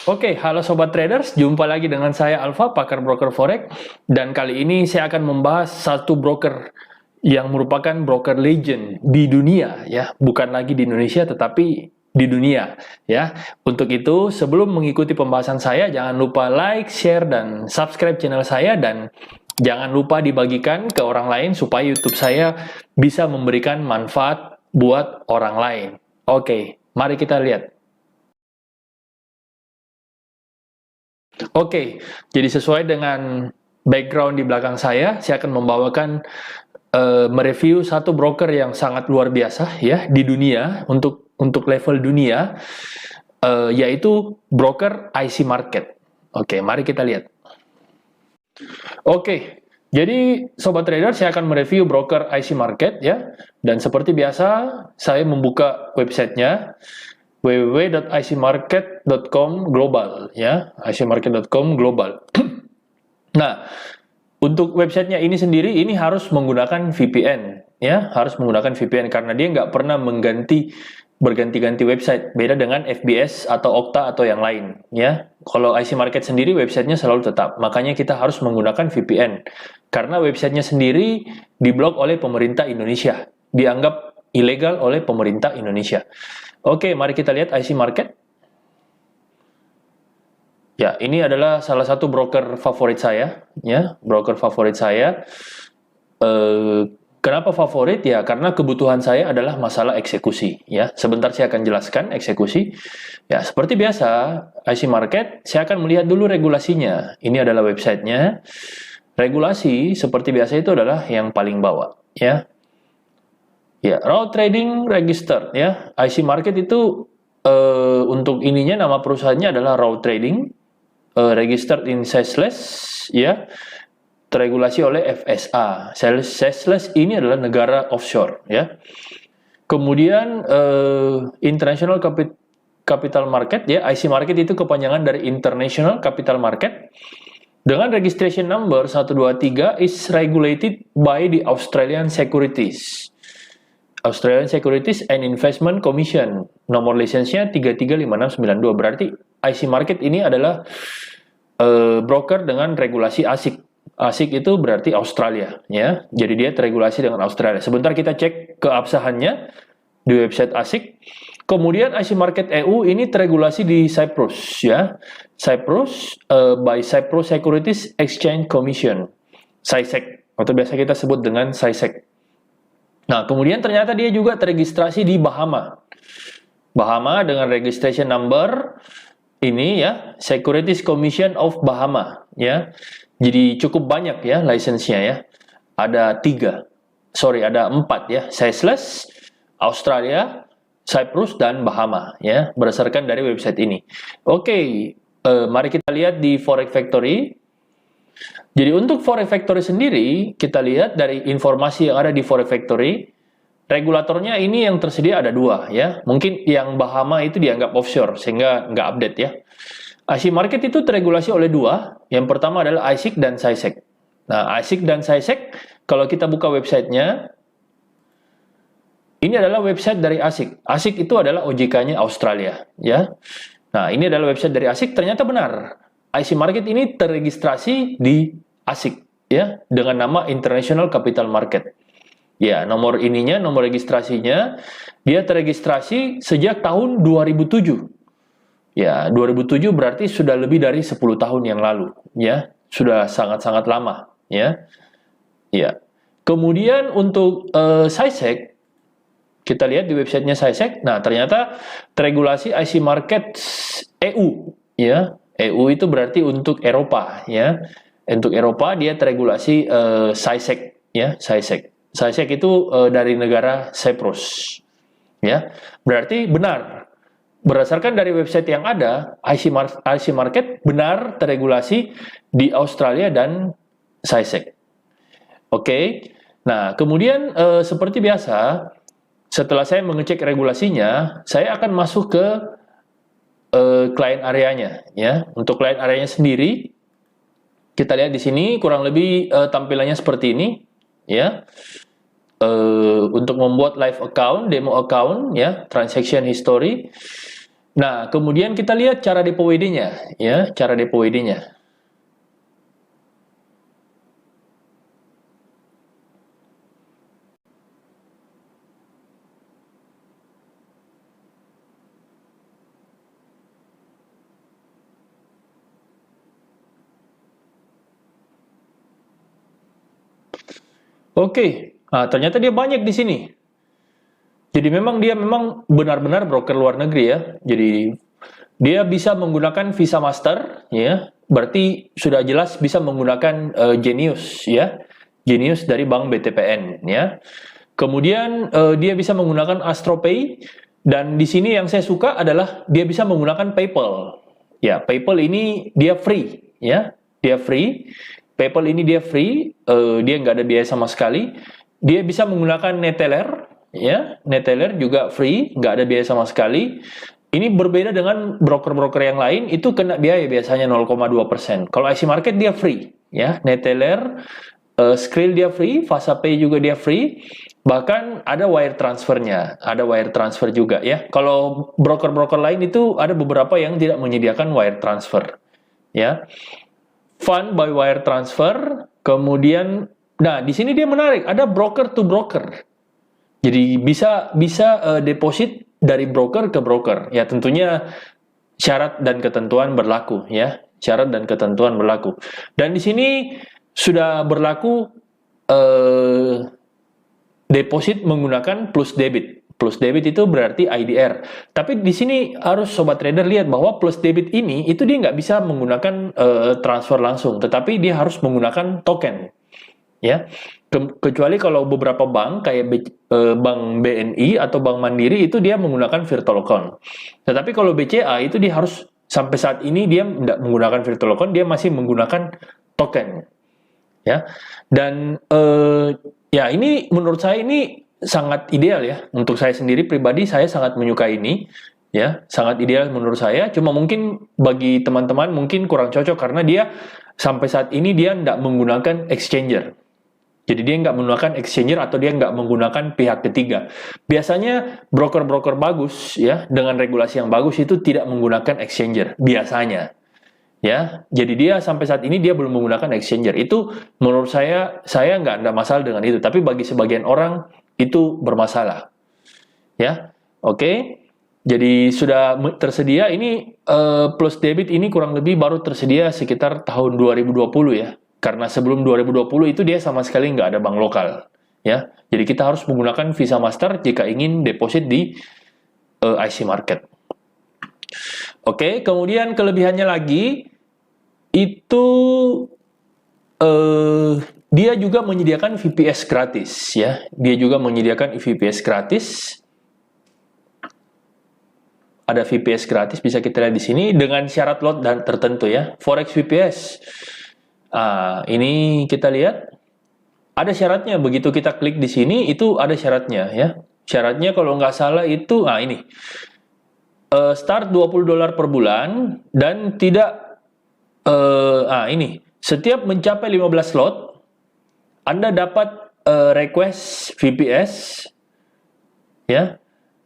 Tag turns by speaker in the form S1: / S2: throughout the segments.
S1: Oke, halo Sobat Traders, jumpa lagi dengan saya Alfa, pakar broker forex. Dan kali ini saya akan membahas satu broker yang merupakan broker legend di dunia, ya, bukan lagi di Indonesia, tetapi di dunia, ya. Untuk itu, sebelum mengikuti pembahasan saya, jangan lupa like, share, dan subscribe channel saya, dan jangan lupa dibagikan ke orang lain supaya YouTube saya bisa memberikan manfaat buat orang lain. Oke, mari kita lihat. Oke, jadi sesuai dengan background di belakang saya akan membawakan mereview satu broker yang sangat luar biasa ya di dunia untuk level dunia, yaitu broker IC Market. Oke, mari kita lihat. Oke, jadi Sobat Trader, saya akan mereview broker IC Market ya, dan seperti biasa saya membuka websitenya www.icmarket.com global ya, icmarket.com global. Nah, untuk websitenya ini sendiri ini harus menggunakan VPN ya, harus menggunakan VPN karena dia nggak pernah berganti-ganti website, beda dengan FBS atau Okta atau yang lain ya. Kalau IC Market sendiri websitenya selalu tetap, makanya kita harus menggunakan VPN karena websitenya sendiri diblok oleh pemerintah Indonesia, dianggap ilegal oleh pemerintah Indonesia. Oke, mari kita lihat IC Market. Ya, ini adalah salah satu broker favorit saya, ya, broker favorit saya. Kenapa favorit? Ya, karena kebutuhan saya adalah masalah eksekusi. Ya, sebentar saya akan jelaskan eksekusi. Ya, seperti biasa, IC Market, saya akan melihat dulu regulasinya. Ini adalah websitenya. Regulasi seperti biasa itu adalah yang paling bawah, ya. Ya, raw trading register ya. IC Market itu untuk ininya nama perusahaannya adalah raw trading, registered in Seychelles ya. Teregulasi oleh FSA. Seychelles ini adalah negara offshore ya. Kemudian International Capital Market ya. IC Market itu kepanjangan dari International Capital Market. Dengan registration number 123 is regulated by the Australian Securities and Investment Commission. Nomor lisensinya 335692. Berarti IC Market ini adalah broker dengan regulasi ASIC. ASIC itu berarti Australia, ya. Jadi dia teregulasi dengan Australia. Sebentar kita cek keabsahannya di website ASIC. Kemudian IC Market EU ini teregulasi di Cyprus, ya. Cyprus by Cyprus Securities Exchange Commission, CySEC, atau biasa kita sebut dengan CySEC. Nah, kemudian ternyata dia juga teregistrasi di Bahama. Bahama dengan registration number ini ya, Securities Commission of Bahama ya. Jadi cukup banyak ya lisensinya ya. Ada 4 ya. Seychelles, Australia, Cyprus, dan Bahama ya, berdasarkan dari website ini. Oke, mari kita lihat di Forex Factory. Jadi untuk Forex Factory sendiri, kita lihat dari informasi yang ada di Forex Factory, regulatornya ini yang tersedia ada 2 ya. Mungkin yang Bahama itu dianggap offshore sehingga nggak update ya. IC Market itu teregulasi oleh 2. Yang pertama adalah ISIC dan CySEC. Nah, ISIC dan CySEC, kalau kita buka websitenya, ini adalah website dari ASIC. ASIC itu adalah OJK-nya Australia ya. Nah, ini adalah website dari ASIC, ternyata benar. IC Market ini terregistrasi di ASIC ya, dengan nama International Capital Market. Ya, nomor registrasinya, dia terregistrasi sejak tahun 2007. Ya, 2007 berarti sudah lebih dari 10 tahun yang lalu, ya. Sudah sangat-sangat lama, ya. Ya. Kemudian untuk CySEC, kita lihat di websitenya CySEC. Nah, ternyata teregulasi IC Market EU, ya. EU itu berarti untuk Eropa, ya. Untuk Eropa dia teregulasi CySEC, ya, CySEC. CySEC itu dari negara Cyprus, ya. Berarti benar. Berdasarkan dari website yang ada, IC Market benar teregulasi di Australia dan CySEC. Oke. Nah, kemudian seperti biasa, setelah saya mengecek regulasinya, saya akan masuk ke client areanya ya. Untuk client areanya sendiri kita lihat di sini kurang lebih tampilannya seperti ini ya. Untuk membuat live account, demo account ya, transaction history. Nah, kemudian kita lihat cara depo WD-nya, ya, cara depo WD-nya. Oke, nah, ternyata dia banyak di sini. Jadi dia memang benar-benar broker luar negeri ya. Jadi dia bisa menggunakan Visa Master, ya. Berarti sudah jelas bisa menggunakan Genius, ya. Genius dari Bank BTPN, ya. Kemudian dia bisa menggunakan AstroPay, dan di sini yang saya suka adalah dia bisa menggunakan PayPal. Ya, PayPal ini dia free, ya. Dia free. PayPal ini dia free, dia nggak ada biaya sama sekali. Dia bisa menggunakan Neteller, ya. Neteller juga free, nggak ada biaya sama sekali. Ini berbeda dengan broker-broker yang lain, itu kena biaya biasanya 0,2%. Kalau IC Market dia free, ya. Neteller, Skrill dia free, FasaPay juga dia free. Bahkan ada wire transfernya, ada wire transfer juga ya. Kalau broker-broker lain itu ada beberapa yang tidak menyediakan wire transfer, ya. Fund by wire transfer, kemudian, nah di sini dia menarik, ada broker to broker. Jadi bisa deposit dari broker ke broker. Ya tentunya syarat dan ketentuan berlaku ya. Syarat dan ketentuan berlaku. Dan di sini sudah berlaku deposit menggunakan plus debit. Plus debit itu berarti IDR. Tapi di sini harus sobat trader lihat bahwa plus debit ini itu dia nggak bisa menggunakan transfer langsung, tetapi dia harus menggunakan token. Ya, kecuali kalau beberapa bank kayak Bank BNI atau Bank Mandiri itu dia menggunakan virtual account. Tetapi kalau BCA itu dia harus sampai saat ini dia tidak menggunakan virtual account, dia masih menggunakan token. Ya, dan ya ini menurut saya ini sangat ideal ya. Untuk saya sendiri pribadi saya sangat menyukai ini. Ya, sangat ideal menurut saya. Cuma mungkin bagi teman-teman mungkin kurang cocok karena dia sampai saat ini dia tidak menggunakan exchanger. Jadi dia nggak menggunakan exchanger atau dia nggak menggunakan pihak ketiga. Biasanya broker-broker bagus ya dengan regulasi yang bagus itu tidak menggunakan exchanger biasanya. Ya, jadi dia sampai saat ini dia belum menggunakan exchanger. Itu menurut saya nggak ada masalah dengan itu. Tapi bagi sebagian orang itu bermasalah. Ya, oke. Jadi sudah tersedia ini plus debit ini kurang lebih baru tersedia sekitar tahun 2020 ya. Karena sebelum 2020 itu dia sama sekali nggak ada bank lokal. Ya, jadi kita harus menggunakan Visa Master jika ingin deposit di IC Market. Oke, kemudian kelebihannya lagi itu dia juga menyediakan VPS gratis ya. Dia juga menyediakan VPS gratis. Ada VPS gratis bisa kita lihat di sini dengan syarat lot dan tertentu ya. Forex VPS. Ini kita lihat ada syaratnya. Begitu kita klik di sini itu ada syaratnya ya. Syaratnya kalau nggak salah itu ini. Start $20 per bulan dan tidak ini setiap mencapai 15 slot Anda dapat request VPS ya,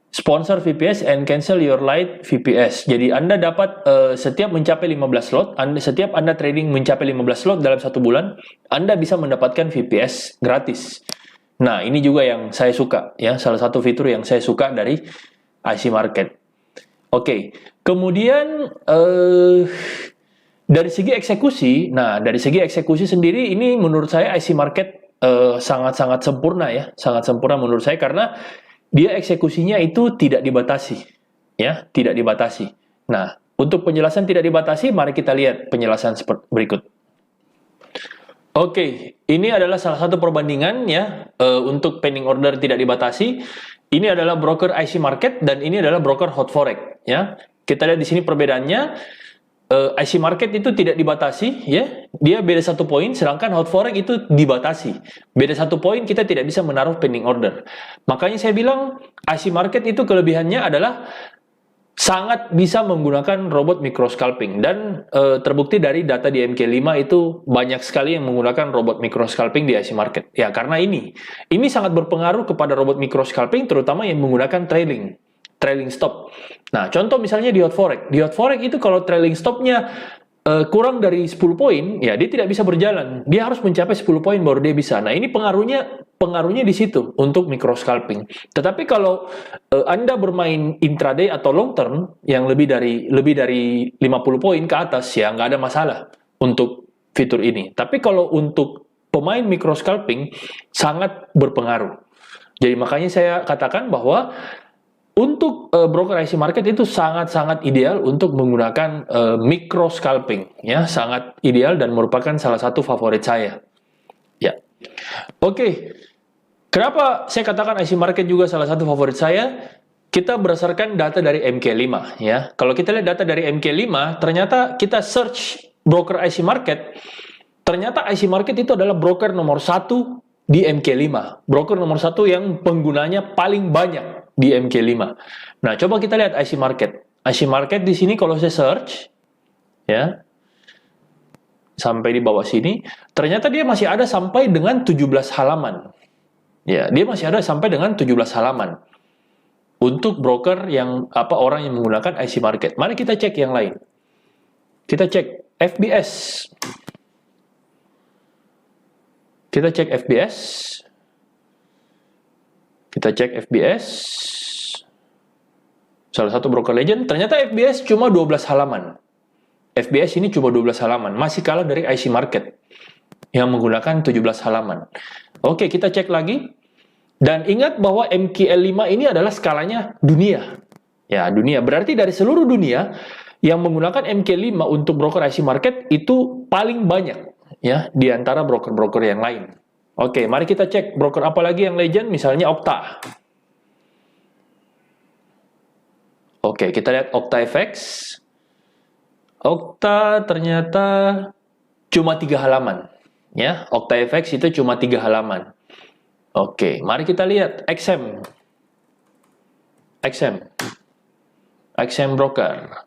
S1: sponsor VPS and cancel your light VPS. Jadi Anda dapat setiap mencapai 15 slot, setiap Anda trading mencapai 15 slot dalam satu bulan, Anda bisa mendapatkan VPS gratis. Nah, ini juga yang saya suka ya, salah satu fitur yang saya suka dari IC Market. Oke, kemudian dari segi eksekusi, dari segi eksekusi sendiri ini menurut saya IC Market sangat-sangat sempurna ya, sangat sempurna menurut saya karena dia eksekusinya itu tidak dibatasi, ya, tidak dibatasi. Nah, untuk penjelasan tidak dibatasi, mari kita lihat penjelasan seperti berikut. Oke, ini adalah salah satu perbandingan ya untuk pending order tidak dibatasi. Ini adalah broker IC Market dan ini adalah broker Hot Forex ya. Kita lihat di sini perbedaannya. IC Market itu tidak dibatasi ya, dia beda 1 poin, sedangkan Hot Forex itu dibatasi. Beda 1 poin kita tidak bisa menaruh pending order. Makanya saya bilang IC Market itu kelebihannya adalah sangat bisa menggunakan robot micro scalping dan terbukti dari data di MK5 itu banyak sekali yang menggunakan robot micro scalping di IC Market. Ya karena ini sangat berpengaruh kepada robot micro scalping terutama yang menggunakan trailing. trailing stop. Nah, contoh misalnya di Hot Forex. Di Hot Forex itu kalau trailing stopnya kurang dari 10 poin, ya dia tidak bisa berjalan. Dia harus mencapai 10 poin baru dia bisa. Nah, ini pengaruhnya di situ untuk micro scalping. Tetapi kalau Anda bermain intraday atau long term yang lebih dari 50 poin ke atas, ya nggak ada masalah untuk fitur ini. Tapi kalau untuk pemain micro scalping sangat berpengaruh. Jadi makanya saya katakan bahwa untuk broker IC market itu sangat-sangat ideal untuk menggunakan micro scalping, ya, sangat ideal dan merupakan salah satu favorit saya. Ya. Oke. Kenapa saya katakan IC market juga salah satu favorit saya? Kita berdasarkan data dari MK5, ya. Kalau kita lihat data dari MK5, ternyata kita search broker IC market, ternyata IC market itu adalah broker nomor 1 di MK5. Broker nomor 1 yang penggunanya paling banyak di MK5. Nah, coba kita lihat IC market. IC market di sini kalau saya search, ya, sampai di bawah sini, ternyata dia masih ada sampai dengan 17 halaman. Ya, dia masih ada sampai dengan 17 halaman. Untuk broker yang orang yang menggunakan IC market. Mari kita cek yang lain. Kita cek FBS. Kita cek FBS. Kita cek FBS. Salah satu broker legend, ternyata FBS cuma 12 halaman. FBS ini cuma 12 halaman, masih kalah dari IC market yang menggunakan 17 halaman. Oke, kita cek lagi. Dan ingat bahwa MKL5 ini adalah skalanya dunia. Ya, dunia. Berarti dari seluruh dunia yang menggunakan MK5 untuk broker IC market itu paling banyak, ya, di antara broker-broker yang lain. Oke, mari kita cek broker apa lagi yang legend, misalnya Okta. Oke, kita lihat OktaFX. Okta ternyata cuma 3 halaman. Ya, OktaFX itu cuma 3 halaman. Oke, mari kita lihat XM. XM broker.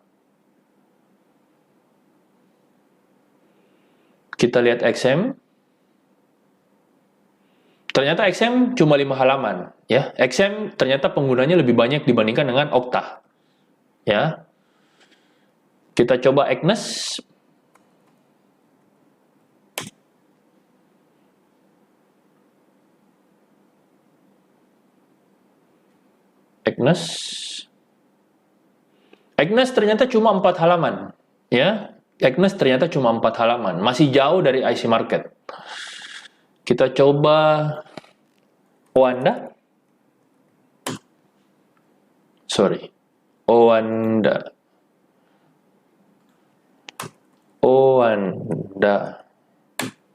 S1: Kita lihat XM. Ternyata XM cuma 5 halaman, ya. XM ternyata penggunanya lebih banyak dibandingkan dengan Okta. Ya. Kita coba Agnes. Agnes ternyata cuma 4 halaman, ya. Agnes ternyata cuma 4 halaman, masih jauh dari IC market. Kita coba Owanda.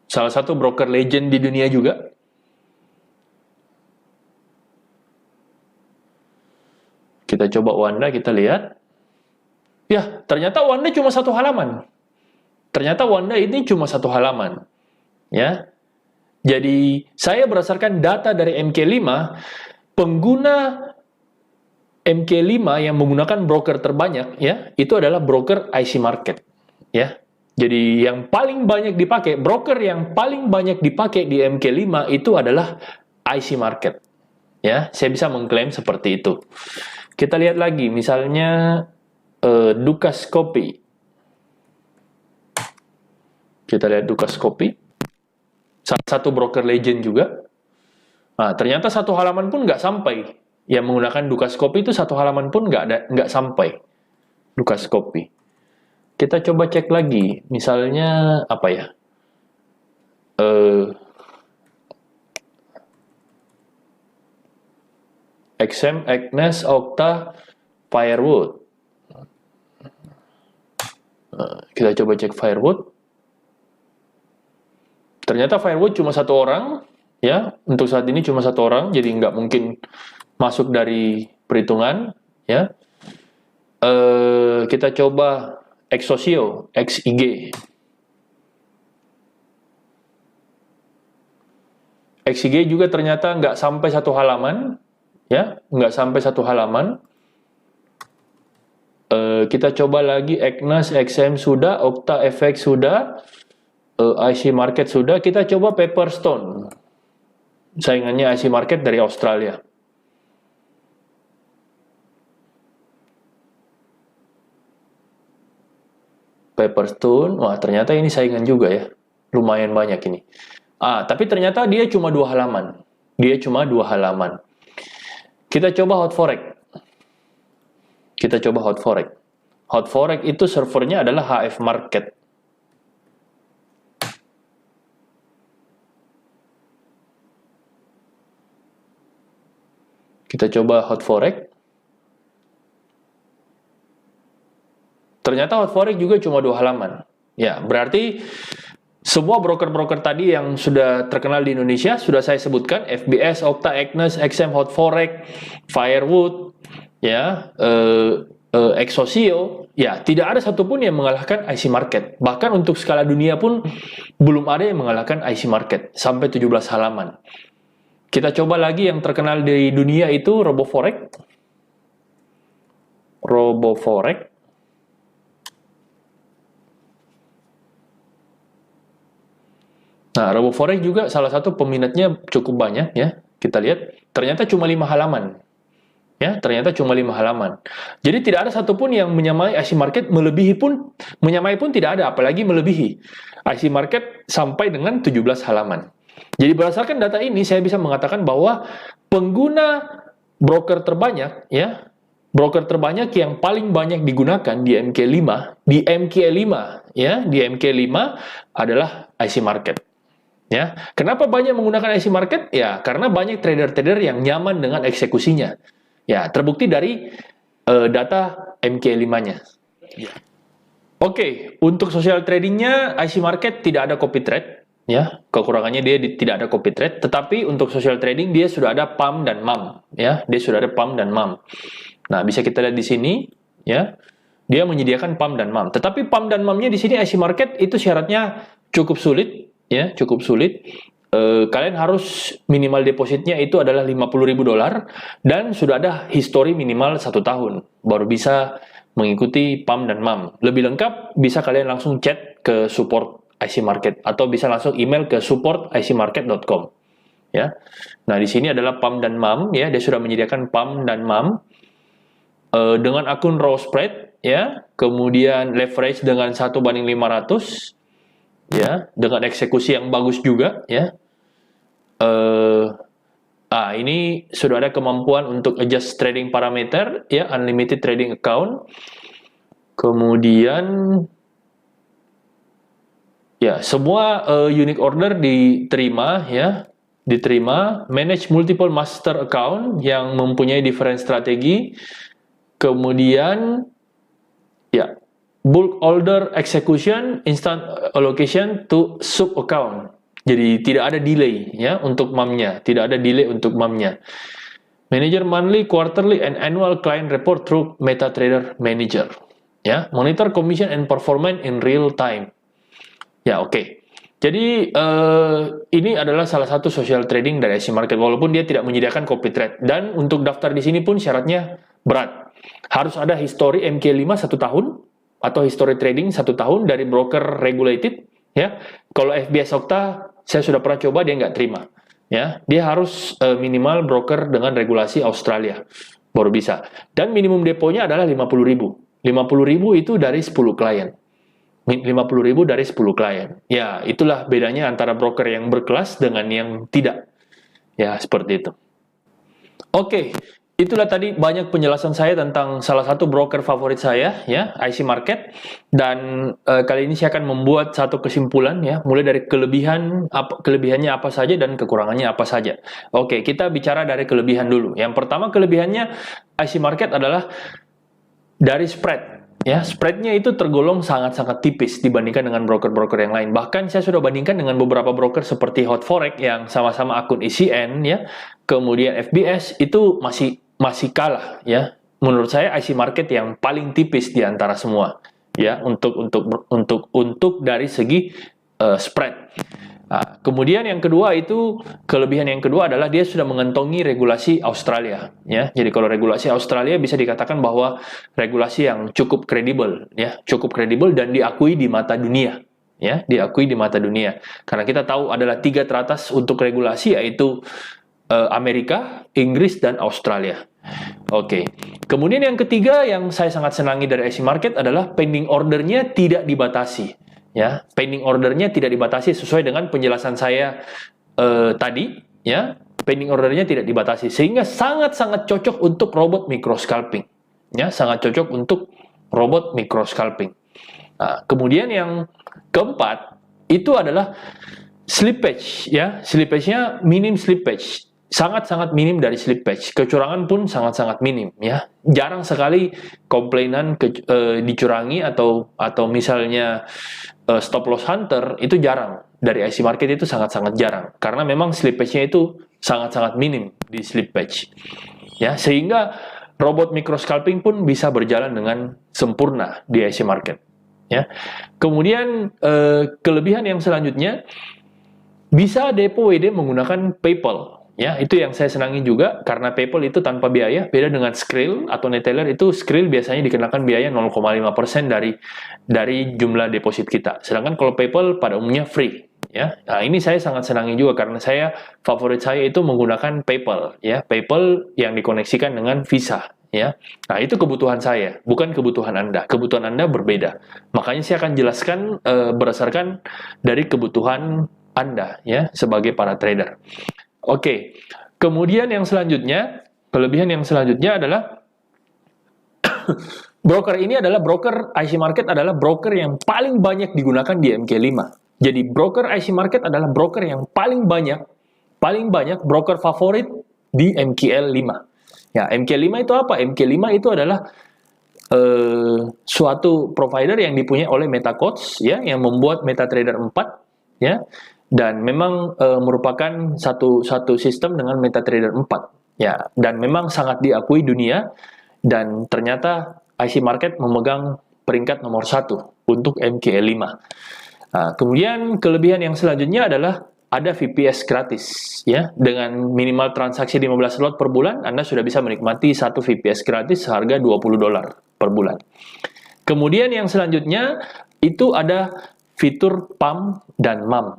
S1: Salah satu broker legend di dunia juga. Kita coba Owanda, kita lihat. Ya, ternyata Owanda cuma 1 halaman. Ternyata Owanda ini cuma 1 halaman. Ya. Jadi, saya berdasarkan data dari MK5, pengguna MK5 yang menggunakan broker terbanyak, ya, itu adalah broker IC market. Ya. Jadi, yang paling banyak dipakai, broker yang paling banyak dipakai di MK5 itu adalah IC market. Ya, saya bisa mengklaim seperti itu. Kita lihat lagi, misalnya Dukascopy. Kita lihat Dukascopy. Salah satu broker legend juga. Nah, ternyata 1 halaman pun nggak sampai. Yang menggunakan Dukascopy itu 1 halaman pun nggak sampai. Dukascopy. Kita coba cek lagi. Misalnya apa ya? XM, Agnes, Okta, Firewood. Kita coba cek Firewood. Ternyata Firewood cuma 1 orang, ya. Untuk saat ini cuma 1 orang, jadi nggak mungkin masuk dari perhitungan, ya. Kita coba Exosio, XIG. XIG juga ternyata nggak sampai 1 halaman, ya, nggak sampai 1 halaman. Kita coba lagi Agnes, XM sudah, OktaFX sudah, IC market sudah. Kita coba Pepperstone, saingannya IC market dari Australia. Pepperstone, wah ternyata ini saingan juga ya, lumayan banyak ini. Tapi ternyata dia cuma 2 halaman. Dia cuma 2 halaman. Kita coba Hot Forex. Kita coba Hot Forex. Hot Forex itu servernya adalah HF Market. Kita coba Hot Forex. Ternyata Hot Forex juga cuma 2 halaman. Ya, berarti semua broker-broker tadi yang sudah terkenal di Indonesia sudah saya sebutkan, FBS, Okta, Agnes, XM, Hot Forex, Firewood, ya, Exosio, ya, tidak ada satupun yang mengalahkan IC Market. Bahkan untuk skala dunia pun belum ada yang mengalahkan IC Market sampai 17 halaman. Kita coba lagi yang terkenal di dunia itu RoboForex. RoboForex. Nah, RoboForex juga salah satu peminatnya cukup banyak ya. Kita lihat, ternyata cuma 5 halaman. Ya, ternyata cuma 5 halaman. Jadi tidak ada satupun yang menyamai IC Market, menyamai pun tidak ada, apalagi melebihi. IC Market sampai dengan 17 halaman. Jadi berdasarkan data ini, saya bisa mengatakan bahwa pengguna broker terbanyak, ya, broker terbanyak yang paling banyak digunakan di MK5, ya, di MK5 adalah IC Market. Ya, kenapa banyak menggunakan IC Market? Ya, karena banyak trader-trader yang nyaman dengan eksekusinya. Ya, terbukti dari data MK5-nya. Ya. Oke, untuk social tradingnya IC Market tidak ada copy trade. Ya, kekurangannya dia tidak ada copy trade. Tetapi untuk social trading dia sudah ada PAM dan MAM. Ya, dia sudah ada PAM dan MAM. Nah, bisa kita lihat di sini. Ya, dia menyediakan PAM dan MAM. Tetapi PAM dan MAM-nya di sini IC Market itu syaratnya cukup sulit. Ya, cukup sulit. Kalian harus minimal depositnya itu adalah $50.000 dan sudah ada histori minimal 1 tahun baru bisa mengikuti PAM dan MAM. Lebih lengkap bisa kalian langsung chat ke support IC Market atau bisa langsung email ke support@icmarket.com. Ya. Nah, di sini adalah PAM dan MAM ya, dia sudah menyediakan PAM dan MAM dengan akun raw spread ya, kemudian leverage dengan 1:500. Ya, dengan eksekusi yang bagus juga ya. Ini sudah ada kemampuan untuk adjust trading parameter ya, unlimited trading account. Kemudian ya, semua unique order diterima ya, diterima. Manage multiple master account yang mempunyai different strategi. Kemudian ya, bulk order execution, instant allocation to sub account. Jadi tidak ada delay ya untuk MAM-nya, tidak ada delay untuk MAM-nya. Manager monthly, quarterly, and annual client report through MetaTrader Manager. Ya, monitor commission and performance in real time. Ya, oke. Jadi ini adalah salah satu social trading dari IC Market walaupun dia tidak menyediakan copy trade. Dan untuk daftar di sini pun syaratnya berat. Harus ada history MK5 1 tahun atau history trading 1 tahun dari broker regulated ya. Kalau FBS Okta saya sudah pernah coba, dia nggak terima ya. Dia harus minimal broker dengan regulasi Australia baru bisa. Dan minimum deponya adalah 50.000. 50.000 itu dari 10 klien. 50.000 dari 10 klien. Ya, itulah bedanya antara broker yang berkelas dengan yang tidak. Ya, seperti itu. Oke. Itulah tadi banyak penjelasan saya tentang salah satu broker favorit saya ya, IC Market. Dan kali ini saya akan membuat satu kesimpulan ya, mulai dari kelebihannya apa saja dan kekurangannya apa saja. Oke, kita bicara dari kelebihan dulu. Yang pertama, kelebihannya IC Market adalah dari spread. Ya, spreadnya itu tergolong sangat-sangat tipis dibandingkan dengan broker-broker yang lain. Bahkan saya sudah bandingkan dengan beberapa broker seperti Hot Forex yang sama-sama akun ECN ya, kemudian FBS itu masih kalah ya. Menurut saya IC Market yang paling tipis di antara semua ya untuk dari segi spread. Nah, kemudian yang kedua itu kelebihan yang kedua adalah dia sudah mengantongi regulasi Australia ya. Jadi kalau regulasi Australia bisa dikatakan bahwa regulasi yang cukup kredibel ya, cukup kredibel dan diakui di mata dunia ya, diakui di mata dunia. Karena kita tahu adalah 3 teratas untuk regulasi yaitu Amerika, Inggris dan Australia. Oke. Kemudian yang ketiga yang saya sangat senangi dari IC Market adalah pending ordernya tidak dibatasi. Ya, pending ordernya tidak dibatasi sesuai dengan penjelasan saya tadi. Ya, pending ordernya tidak dibatasi sehingga sangat-sangat cocok untuk robot micro scalping. Ya, sangat cocok untuk robot micro scalping. Nah, kemudian yang keempat itu adalah slippage. Ya, slippage-nya minim slippage. Sangat-sangat minim dari slippage. Kecurangan pun sangat-sangat minim, ya. Jarang sekali komplainan dicurangi atau misalnya stop loss hunter itu jarang. Dari IC Market itu sangat-sangat jarang karena memang slippage-nya itu sangat-sangat minim di slippage. Ya, sehingga robot micro scalping pun bisa berjalan dengan sempurna di IC Market. Ya. Kemudian kelebihan yang selanjutnya bisa depo WD menggunakan PayPal. Ya, itu yang saya senangi juga karena PayPal itu tanpa biaya. Beda dengan Skrill atau Neteller, itu Skrill biasanya dikenakan biaya 0,5% dari jumlah deposit kita. Sedangkan kalau PayPal pada umumnya free. Ya, nah ini saya sangat senangi juga karena favorit saya itu menggunakan PayPal. Ya, PayPal yang dikoneksikan dengan Visa. Ya, nah itu kebutuhan saya, bukan kebutuhan Anda. Kebutuhan Anda berbeda. Makanya saya akan jelaskan berdasarkan dari kebutuhan Anda ya sebagai para trader. Oke, kemudian yang selanjutnya, kelebihan yang selanjutnya adalah broker ini adalah broker IC Market adalah broker yang paling banyak digunakan di MK5. Jadi broker IC Market adalah broker yang paling banyak broker favorit di MKL5. Ya, MK5 itu apa? MK5 itu adalah suatu provider yang dipunyai oleh MetaCoach ya, yang membuat MetaTrader 4 ya. Dan memang merupakan satu sistem dengan MetaTrader 4 ya, dan memang sangat diakui dunia, dan ternyata IC Market memegang peringkat nomor 1 untuk MKL5. Nah, kemudian kelebihan yang selanjutnya adalah ada VPS gratis ya, dengan minimal transaksi 15 slot per bulan Anda sudah bisa menikmati satu VPS gratis seharga $20 per bulan. Kemudian yang selanjutnya itu ada fitur PAM dan MAM.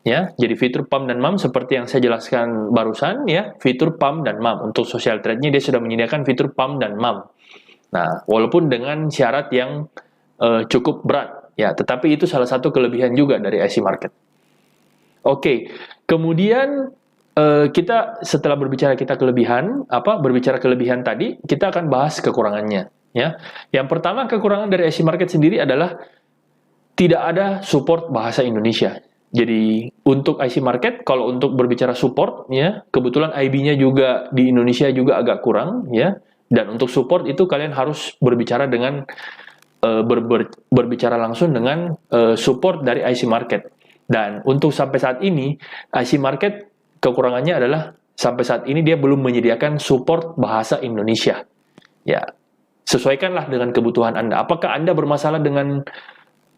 S1: Ya, jadi fitur PAM dan MAM seperti yang saya jelaskan barusan ya, fitur PAM dan MAM. Untuk social trade-nya dia sudah menyediakan fitur PAM dan MAM. Nah, walaupun dengan syarat yang cukup berat ya, tetapi itu salah satu kelebihan juga dari IC Market. Oke, kemudian kita setelah berbicara kelebihan tadi, kita akan bahas kekurangannya ya. Yang pertama, kekurangan dari IC Market sendiri adalah tidak ada support bahasa Indonesia. Jadi untuk IC Market, kalau untuk berbicara support ya, kebetulan IB-nya juga di Indonesia juga agak kurang ya. Dan untuk support itu kalian harus berbicara dengan berbicara langsung dengan support dari IC Market. Dan untuk sampai saat ini IC Market kekurangannya adalah sampai saat ini dia belum menyediakan support bahasa Indonesia. Ya, sesuaikanlah dengan kebutuhan Anda. Apakah Anda bermasalah dengan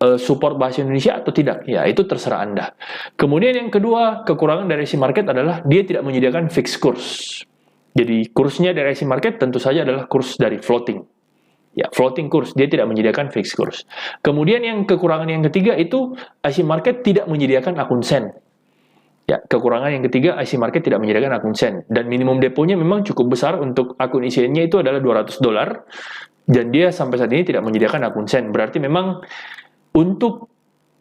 S1: support bahasa Indonesia atau tidak? Ya, itu terserah Anda. Kemudian yang kedua, kekurangan dari IC Market adalah dia tidak menyediakan fixed course. Jadi kursnya dari IC Market tentu saja adalah kurs dari floating. Ya, floating course, dia tidak menyediakan fixed course. Kemudian yang kekurangan yang ketiga itu IC Market tidak menyediakan akun SEN. Ya, kekurangan yang ketiga, IC Market tidak menyediakan akun SEN. Dan minimum deponya memang cukup besar untuk akun ICN-nya itu adalah $200. Dan dia sampai saat ini tidak menyediakan akun SEN. Berarti memang untuk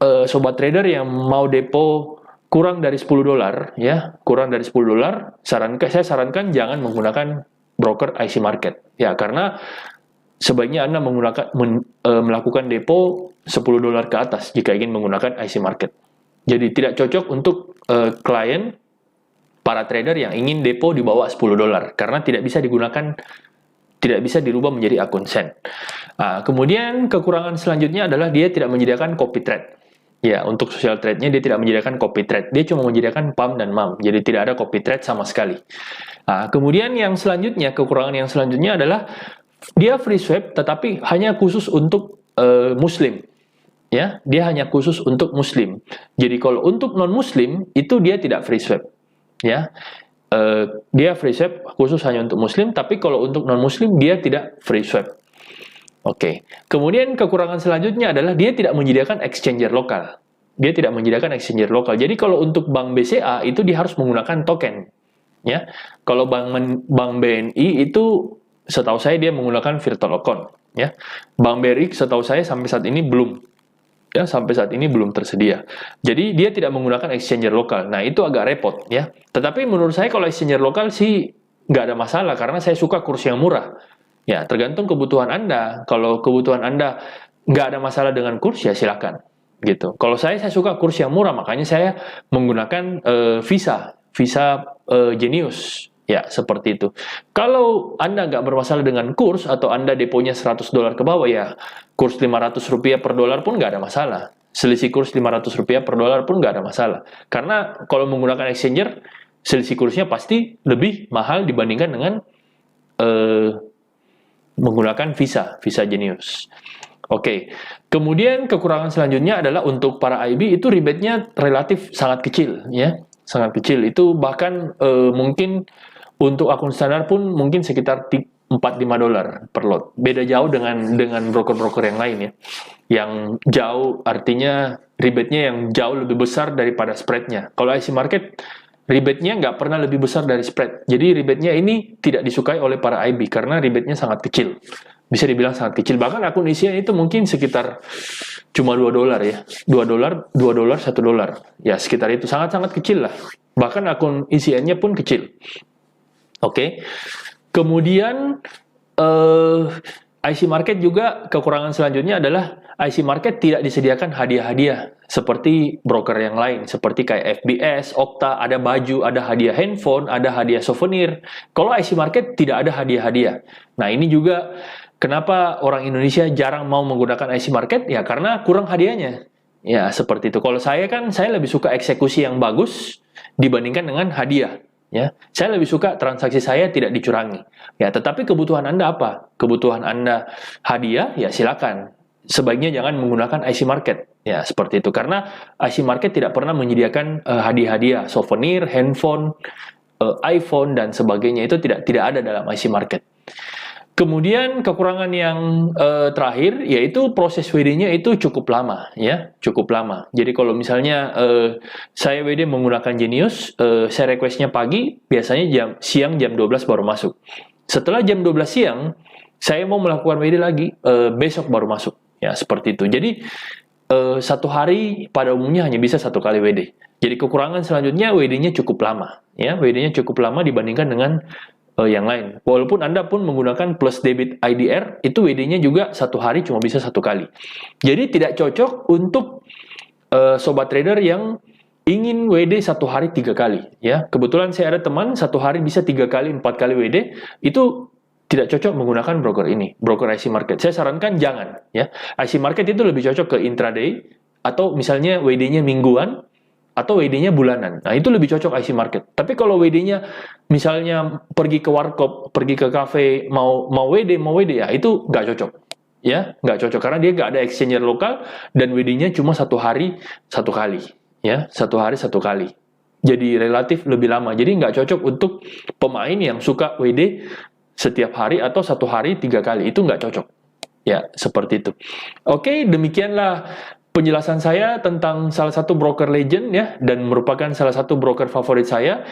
S1: sobat trader yang mau depo kurang dari $10 ya, kurang dari $10, saya sarankan jangan menggunakan broker IC Market. Ya, karena sebaiknya Anda melakukan depo $10 ke atas jika ingin menggunakan IC Market. Jadi tidak cocok untuk klien para trader yang ingin depo di bawah $10 karena tidak bisa dirubah menjadi akun SEN. Nah, kemudian kekurangan selanjutnya adalah dia tidak menyediakan copy trade. Ya, untuk social trade-nya dia tidak menyediakan copy trade. Dia cuma menyediakan PAM dan MAM. Jadi tidak ada copy trade sama sekali. Nah, kemudian yang selanjutnya, kekurangan yang selanjutnya adalah dia free swap tetapi hanya khusus untuk muslim. Ya, dia hanya khusus untuk muslim. Jadi kalau untuk non-muslim itu dia tidak free swap. Ya. Dia free swap khusus hanya untuk muslim, tapi kalau untuk non-muslim dia tidak free swap. Oke. Kemudian kekurangan selanjutnya adalah dia tidak menyediakan exchanger lokal. Dia tidak menyediakan exchanger lokal. Jadi kalau untuk bank BCA itu dia harus menggunakan token. Ya. Kalau Bank BNI itu setahu saya dia menggunakan virtual account, ya. Bank BRI setahu saya sampai saat ini belum, ya, sampai saat ini belum tersedia. Jadi dia tidak menggunakan exchanger lokal. Nah, itu agak repot, ya. Tetapi menurut saya kalau exchanger lokal sih nggak ada masalah karena saya suka kurs yang murah. Ya, tergantung kebutuhan Anda. Kalau kebutuhan Anda nggak ada masalah dengan kurs, ya silakan. Gitu. Kalau saya suka kurs yang murah, makanya saya menggunakan Visa Genius. Ya, seperti itu. Kalau Anda nggak bermasalah dengan kurs, atau Anda deponya $100 ke bawah, ya kurs Rp500 per dolar pun nggak ada masalah. Selisih kurs Rp500 per dolar pun nggak ada masalah. Karena kalau menggunakan exchanger, selisih kursnya pasti lebih mahal dibandingkan dengan menggunakan Visa Genius. Oke, kemudian kekurangan selanjutnya adalah untuk para IB itu rebate-nya relatif sangat kecil, ya, sangat kecil. Itu bahkan mungkin untuk akun standar pun mungkin sekitar $4-5 per lot. Beda jauh dengan broker-broker yang lain, ya. Yang jauh artinya rebate-nya yang jauh lebih besar daripada spread-nya. Kalau IC Market rebate-nya nggak pernah lebih besar dari spread. Jadi rebate-nya ini tidak disukai oleh para IB karena rebate-nya sangat kecil. Bisa dibilang sangat kecil. Bahkan akun isian itu mungkin sekitar cuma $2 ya. $2, $1. Ya, sekitar itu. Sangat-sangat kecil lah. Bahkan akun isiannya pun kecil. Oke. Kemudian IC Market juga kekurangan selanjutnya adalah IC Market tidak disediakan hadiah-hadiah seperti broker yang lain, seperti kayak FBS, Okta, ada baju, ada hadiah handphone, ada hadiah souvenir. Kalau IC Market tidak ada hadiah-hadiah. Nah, ini juga kenapa orang Indonesia jarang mau menggunakan IC Market, ya karena kurang hadiahnya. Ya, seperti itu. Kalau saya kan, saya lebih suka eksekusi yang bagus dibandingkan dengan hadiah. Ya, saya lebih suka transaksi saya tidak dicurangi. Ya, tetapi kebutuhan Anda apa? Kebutuhan Anda hadiah, ya silakan. Sebaiknya jangan menggunakan IC Market. Ya, seperti itu. Karena IC Market tidak pernah menyediakan hadiah-hadiah, souvenir, handphone, iPhone dan sebagainya, itu tidak ada dalam IC Market. Kemudian kekurangan yang terakhir yaitu proses WD-nya itu cukup lama, ya, cukup lama. Jadi kalau misalnya saya WD menggunakan Genius, saya request-nya pagi, biasanya siang jam 12 baru masuk. Setelah jam 12 siang, saya mau melakukan WD lagi, besok baru masuk. Ya, seperti itu. Jadi satu hari pada umumnya hanya bisa satu kali WD. Jadi kekurangan selanjutnya WD-nya cukup lama, ya, WD-nya cukup lama dibandingkan dengan yang lain. Walaupun Anda pun menggunakan plus debit IDR, itu WD-nya juga satu hari cuma bisa satu kali. Jadi tidak cocok untuk sobat trader yang ingin WD satu hari 3 kali. Ya, kebetulan saya ada teman satu hari bisa 3 kali, 4 kali WD, itu tidak cocok menggunakan broker ini, broker IC Market. Saya sarankan jangan. Ya, IC Market itu lebih cocok ke intraday atau misalnya WD-nya mingguan, atau WD-nya bulanan. Nah, itu lebih cocok IC Market. Tapi kalau WD-nya misalnya pergi ke warkop, pergi ke kafe, mau WD, ya itu nggak cocok. Ya, nggak cocok karena dia nggak ada exchanger lokal dan WD-nya cuma satu hari satu kali. Ya, satu hari satu kali. Jadi relatif lebih lama. Jadi nggak cocok untuk pemain yang suka WD setiap hari atau satu hari 3 kali. Itu nggak cocok. Ya, seperti itu. Oke, demikianlah penjelasan saya tentang salah satu broker legend, ya, dan merupakan salah satu broker favorit saya.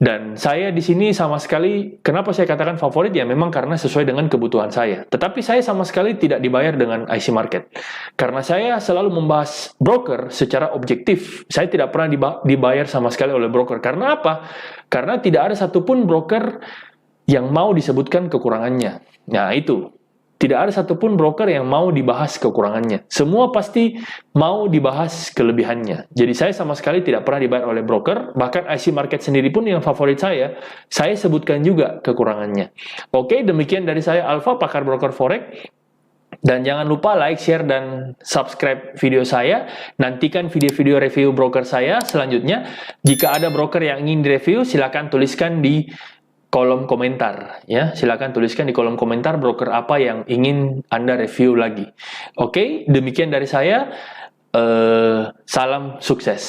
S1: Dan saya di sini sama sekali, kenapa saya katakan favorit, ya memang karena sesuai dengan kebutuhan saya. Tetapi saya sama sekali tidak dibayar dengan IC Market. Karena saya selalu membahas broker secara objektif. Saya tidak pernah dibayar sama sekali oleh broker. Karena apa? Karena tidak ada satupun broker yang mau disebutkan kekurangannya. Nah, itu. Tidak ada satupun broker yang mau dibahas kekurangannya. Semua pasti mau dibahas kelebihannya. Jadi saya sama sekali tidak pernah dibayar oleh broker. Bahkan IC Market sendiri pun yang favorit saya sebutkan juga kekurangannya. Oke, demikian dari saya, Alfa, pakar broker forex. Dan jangan lupa like, share, dan subscribe video saya. Nantikan video-video review broker saya selanjutnya. Jika ada broker yang ingin direview, silakan tuliskan di kolom komentar, ya. Silakan tuliskan di kolom komentar broker apa yang ingin Anda review lagi. Oke, demikian dari saya. Salam sukses.